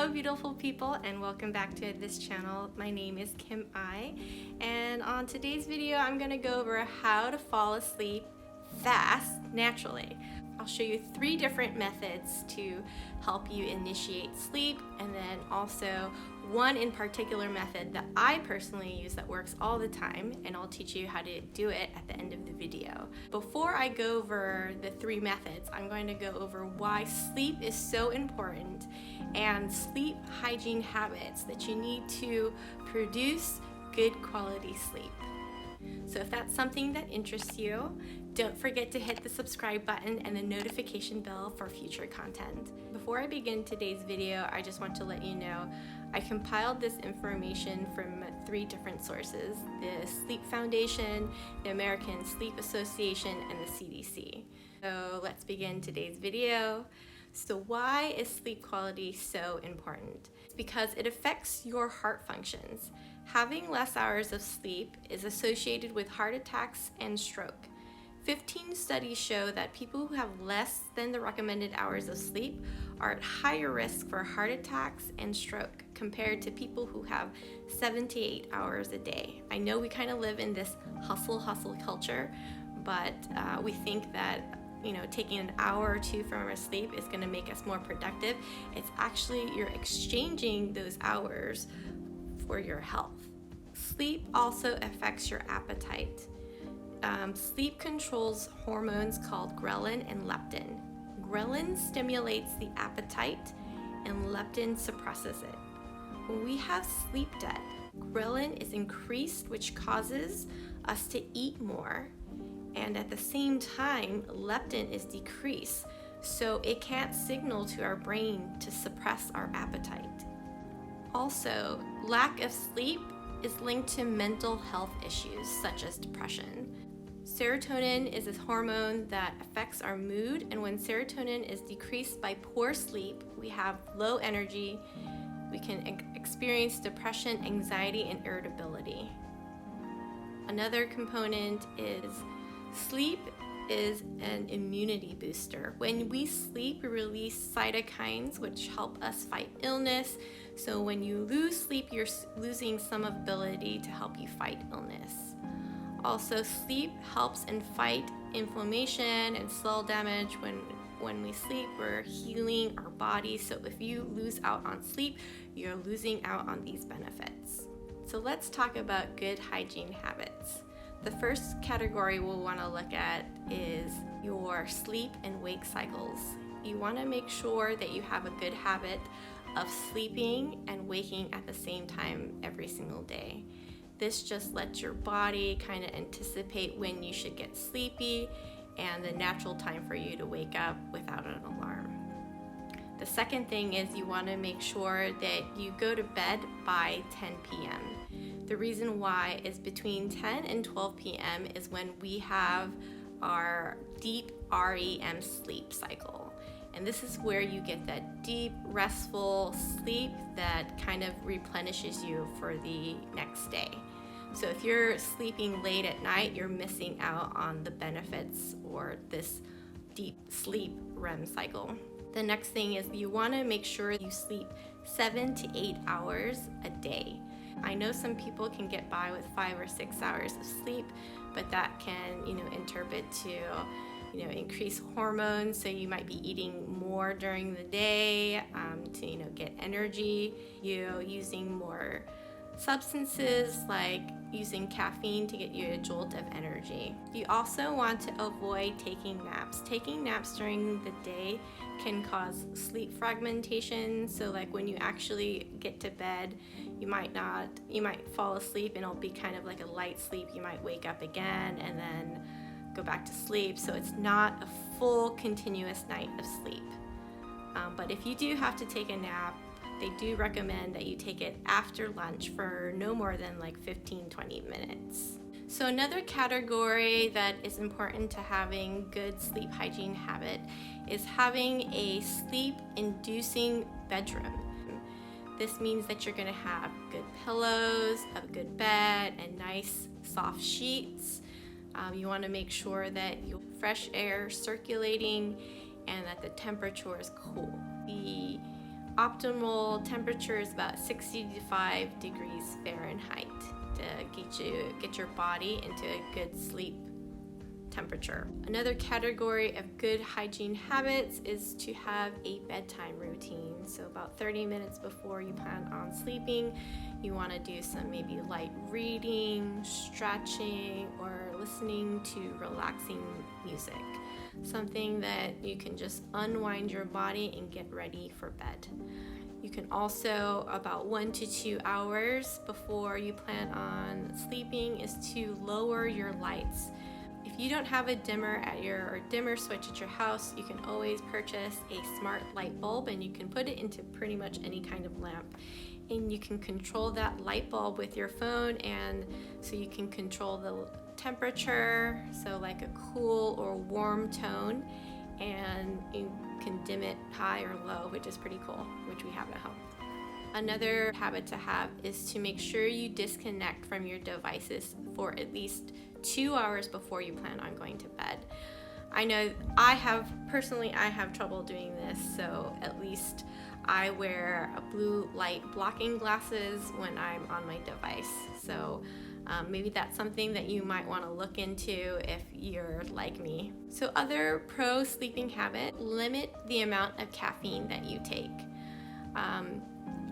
Hello beautiful people, and welcome back to this channel. My name is Kim I, and on today's video I'm going to go over how to fall asleep fast naturally. I'll show you 3 different methods to help you initiate sleep, and then also one in particular method that I personally use that works all the time, and I'll teach you how to do it at the end of the video. Before I go over the 3 methods, I'm going to go over why sleep is so important and sleep hygiene habits that you need to produce good quality sleep. So if that's something that interests you, don't forget to hit the subscribe button and the notification bell for future content. Before I begin today's video, I just want to let you know I compiled this information from 3 different sources: the Sleep Foundation, the American Sleep Association, and the CDC. So let's begin today's video. So why is sleep quality so important? It's because it affects your heart functions. Having less hours of sleep is associated with heart attacks and stroke. 15 studies show that people who have less than the recommended hours of sleep are at higher risk for heart attacks and stroke compared to people who have 7 to 8 hours a day. I know we kind of live in this hustle culture, but we think that taking an hour or 2 from our sleep is going to make us more productive. It's actually you're exchanging those hours for your health. Sleep also affects your appetite. Sleep controls hormones called ghrelin and leptin. Ghrelin stimulates the appetite and leptin suppresses it. When we have sleep debt, ghrelin is increased, which causes us to eat more, and at the same time leptin is decreased, so it can't signal to our brain to suppress our appetite. Also, lack of sleep is linked to mental health issues such as depression. Serotonin is a hormone that affects our mood, and when serotonin is decreased by poor sleep, we have low energy, we can experience depression, anxiety, and irritability. Another component is sleep is an immunity booster. When we sleep, we release cytokines which help us fight illness. So when you lose sleep, you're losing some ability to help you fight illness. Also, sleep helps in fight inflammation and cell damage. When we sleep, we're healing our body. So if you lose out on sleep, you're losing out on these benefits. So let's talk about good hygiene habits. The first category we'll want to look at is your sleep and wake cycles. You want to make sure that you have a good habit of sleeping and waking at the same time every single day. This just lets your body kind of anticipate when you should get sleepy and the natural time for you to wake up without an alarm. The second thing is you want to make sure that you go to bed by 10 p.m. The reason why is between 10 and 12 p.m. is when we have our deep REM sleep cycle. And this is where you get that deep, restful sleep that kind of replenishes you for the next day. So if you're sleeping late at night, you're missing out on the benefits or this deep sleep REM cycle. The next thing is you want to make sure you sleep 7 to 8 hours a day. I know some people can get by with 5 or 6 hours of sleep, but that can, interpret to, increase hormones. So you might be eating more during the day to, get energy. Using more substances like using caffeine to get you a jolt of energy. You also want to avoid taking naps. Taking naps during the day can cause sleep fragmentation. So like when you actually get to bed, you might fall asleep and it'll be kind of like a light sleep. You might wake up again and then go back to sleep. So it's not a full continuous night of sleep. But if you do have to take a nap, they do recommend that you take it after lunch for no more than like 15-20 minutes. So another category that is important to having good sleep hygiene habit is having a sleep-inducing bedroom. This means that you're going to have good pillows, a good bed, and nice soft sheets. You want to make sure that you have fresh air circulating and that the temperature is cool. The optimal temperature is about 65 degrees Fahrenheit to get your body into a good sleep temperature. Another category of good hygiene habits is to have a bedtime routine. So about 30 minutes before you plan on sleeping, you want to do some maybe light reading, stretching, or listening to relaxing music. Something that you can just unwind your body and get ready for bed. You can also, about 1 to 2 hours before you plan on sleeping, is to lower your lights. If you don't have a dimmer dimmer switch at your house, you can always purchase a smart light bulb, and you can put it into pretty much any kind of lamp. And you can control that light bulb with your phone, and so you can control the temperature, so like a cool or warm tone, and you can dim it high or low, which is pretty cool, which we have at home. Another habit to have is to make sure you disconnect from your devices for at least 2 hours before you plan on going to bed. I know I have trouble doing this, so at least I wear a blue light blocking glasses when I'm on my device. So maybe that's something that you might want to look into if you're like me. So other pro sleeping habit, limit the amount of caffeine that you take.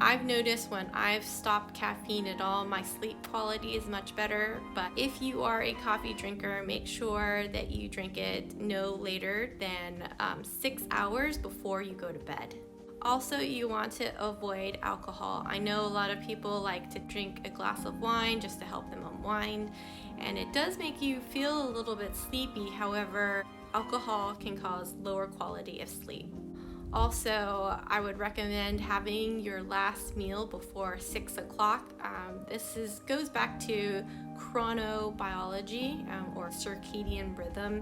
I've noticed when I've stopped caffeine at all, my sleep quality is much better. But if you are a coffee drinker, make sure that you drink it no later than 6 hours before you go to bed. Also, you want to avoid alcohol. I know a lot of people like to drink a glass of wine just to help them unwind, and it does make you feel a little bit sleepy. However, alcohol can cause lower quality of sleep. Also, I would recommend having your last meal before 6 o'clock. This goes back to chronobiology or circadian rhythm,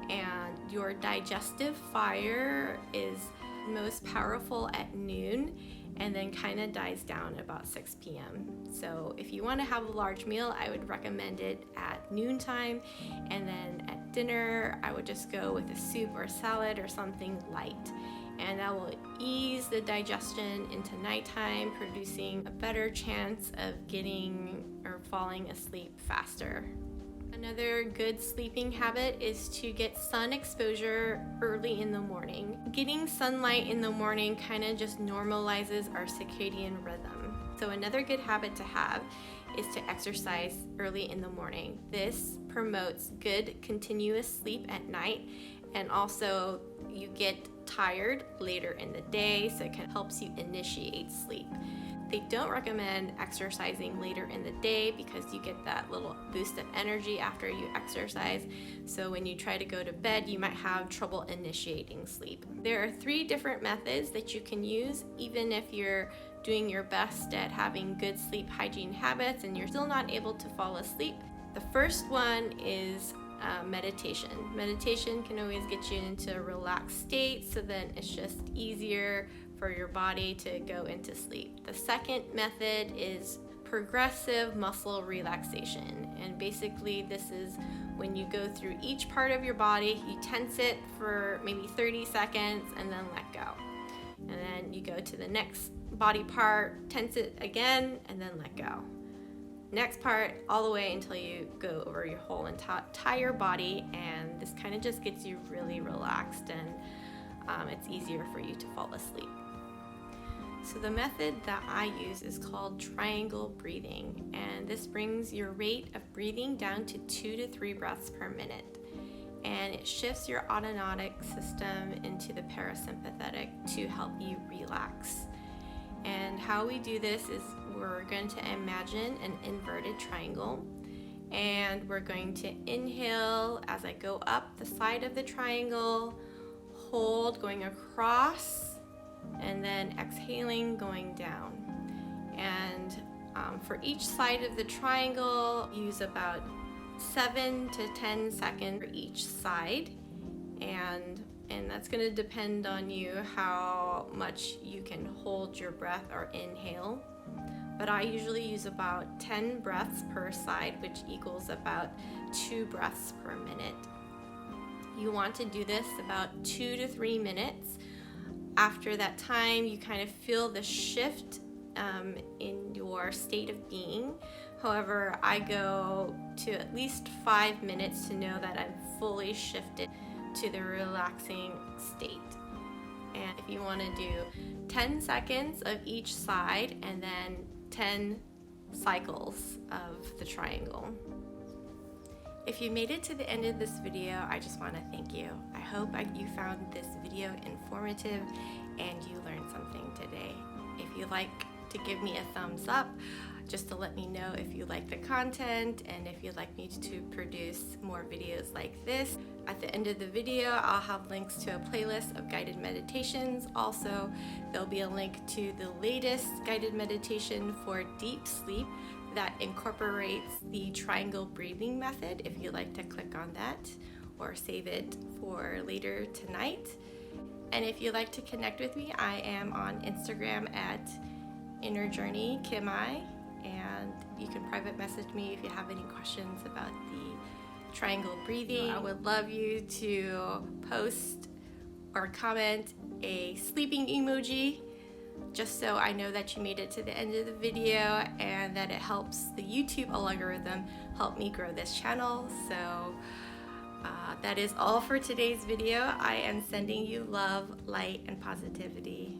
and your digestive fire is most powerful at noon and then kind of dies down about 6 p.m. So if you want to have a large meal, I would recommend it at noontime, and then at dinner, I would just go with a soup or salad or something light. And that will ease the digestion into nighttime, producing a better chance of getting or falling asleep faster. Another good sleeping habit is to get sun exposure early in the morning. Getting sunlight in the morning kind of just normalizes our circadian rhythm. So another good habit to have is to exercise early in the morning. This promotes good continuous sleep at night, and also you get tired later in the day, so it helps you initiate sleep. They don't recommend exercising later in the day because you get that little boost of energy after you exercise. So when you try to go to bed, you might have trouble initiating sleep. There are 3 different methods that you can use, even if you're doing your best at having good sleep hygiene habits and you're still not able to fall asleep. The first one is meditation. Meditation can always get you into a relaxed state, so then it's just easier for your body to go into sleep. The second method is progressive muscle relaxation, and basically this is when you go through each part of your body, you tense it for maybe 30 seconds and then let go. And then you go to the next body part, tense it again, and then let go. Next part, all the way until you go over your whole entire body, and this kind of just gets you really relaxed, and it's easier for you to fall asleep. So the method that I use is called triangle breathing, and this brings your rate of breathing down to 2 to 3 breaths per minute, and it shifts your autonomic system into the parasympathetic to help you relax. And how we do this is we're going to imagine an inverted triangle, and we're going to inhale as I go up the side of the triangle, hold going across, and then exhaling going down. And for each side of the triangle, use about 7 to 10 seconds for each side, and that's going to depend on you how much you can hold your breath or inhale. But I usually use about 10 breaths per side, which equals about 2 breaths per minute. You want to do this about 2 to 3 minutes After that time, you kind of feel the shift in your state of being. However, I go to at least 5 minutes to know that I'm fully shifted to the relaxing state. And if you want to do 10 seconds of each side and then 10 cycles of the triangle. If you made it to the end of this video, I just want to thank you. I hope you found this video informative and you learned something today. If you'd like to give me a thumbs up, just to let me know if you like the content and if you'd like me to produce more videos like this. At the end of the video, I'll have links to a playlist of guided meditations. Also, there'll be a link to the latest guided meditation for deep sleep that incorporates the triangle breathing method, if you'd like to click on that or save it for later tonight. And if you'd like to connect with me, I am on Instagram at Inner Journey Kim I, and you can private message me if you have any questions about the triangle breathing. I would love you to post or comment a sleeping emoji, just so I know that you made it to the end of the video and that it helps the YouTube algorithm help me grow this channel. So that is all for today's video. I am sending you love, light, and positivity.